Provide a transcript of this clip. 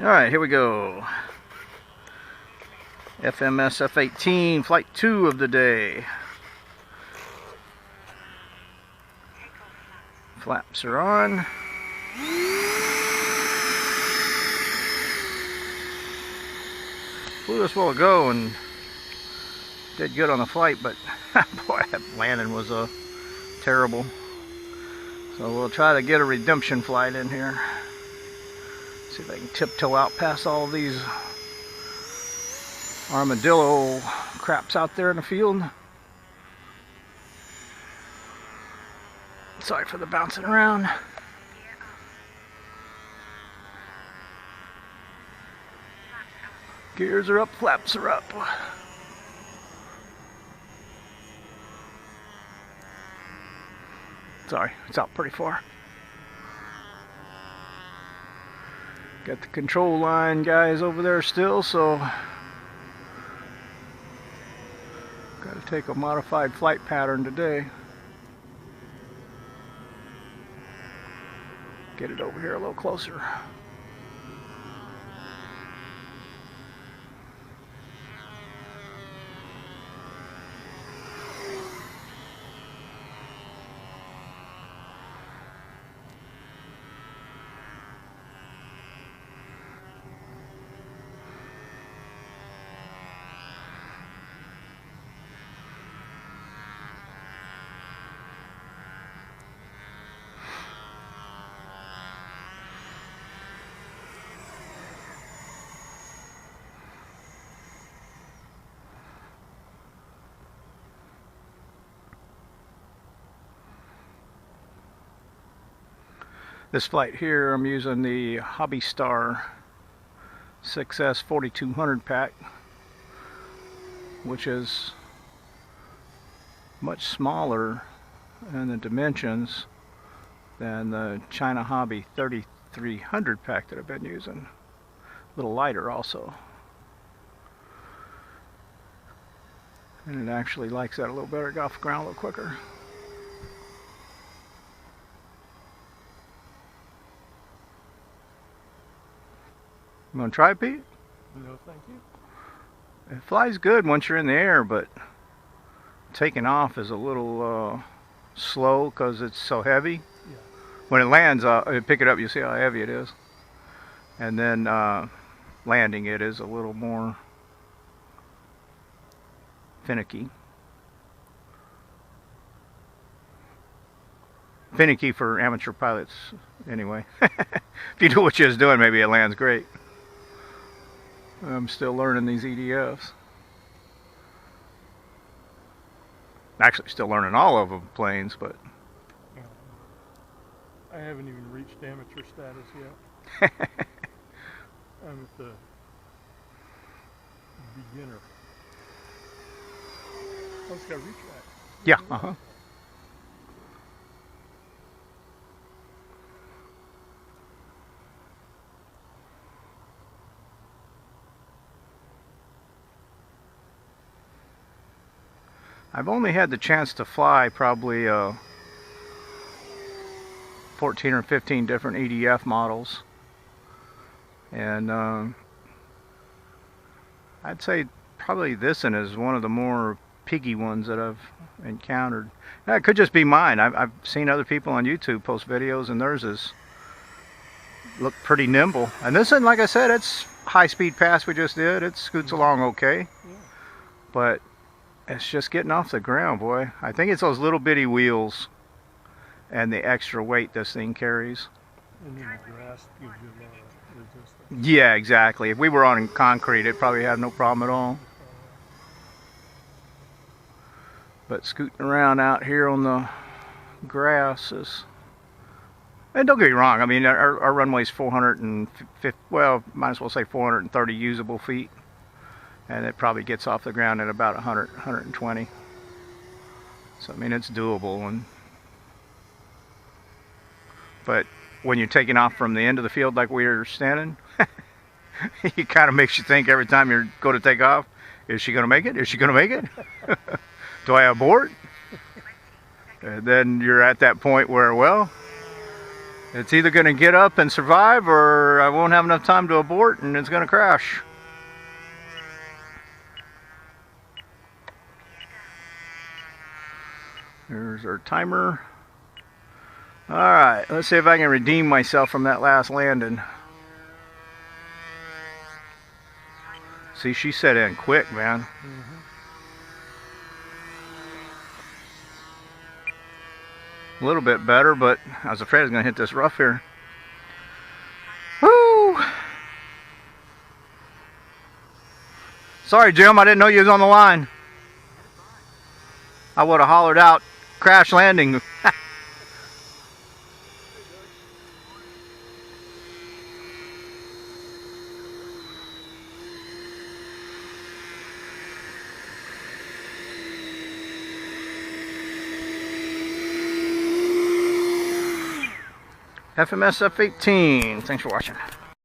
Alright, here we go. FMS F-18, flight 2 of the day. Flaps are on. Flew this while ago and did good on the flight, but boy, that landing was terrible. So we'll try to get a redemption flight in here. See if I can tiptoe out past all these armadillo craps out there in the field. Sorry for the bouncing around. Gears are up, flaps are up. Sorry, it's out pretty far. Got the control line guys over there still, so got to take a modified flight pattern today. Get it over here a little closer. This flight here, I'm using the Hobby Star 6S 4200 pack, which is much smaller in the dimensions than the China Hobby 3300 pack that I've been using. A little lighter also. And it actually likes that a little better, got off the ground a little quicker. You want to try it, Pete? No, thank you. It flies good once you're in the air, but taking off is a little slow because it's so heavy. Yeah. When it lands, pick it up, you see how heavy it is. And then landing it is a little more finicky. Finicky for amateur pilots, anyway. If you know what you're doing, maybe it lands great. I'm still learning these EDFs. Actually, still learning all of them planes, but I haven't even reached amateur status yet. I'm at the beginner. Oh, it's got retract. yeah, uh-huh. I've only had the chance to fly probably 14 or 15 different EDF models, and I'd say probably this one is one of the more piggy ones that I've encountered. Now, it could just be mine. I've seen other people on YouTube post videos, and theirs is look pretty nimble. And this one, like I said, it's high-speed pass we just did. It scoots along okay, Yeah. but it's just getting off the ground, boy. I think it's those little bitty wheels and the extra weight this thing carries. And then the grass gives you a lot of resistance. Yeah, exactly. If we were on concrete, it'd probably have no problem at all. But scooting around out here on the grass is... And don't get me wrong, I mean, our runway's 450, well, might as well say 430 usable feet. And it probably gets off the ground at about 100, 120. So I mean, it's doable. But when you're taking off from the end of the field like we were standing, it kind of makes you think every time you go to take off, is she going to make it? Is she going to make it? Do I abort? And then you're at that point where, well, It's either going to get up and survive, or I won't have enough time to abort and it's going to crash. There's our timer. Alright, let's see if I can redeem myself from that last landing. See, she set in quick, man. Mm-hmm. A little bit better, but I was afraid I was going to hit this rough here. Woo! Sorry, Jim, I didn't know you was on the line. I would have hollered out, crash landing. FMS F-18. Thanks for watching.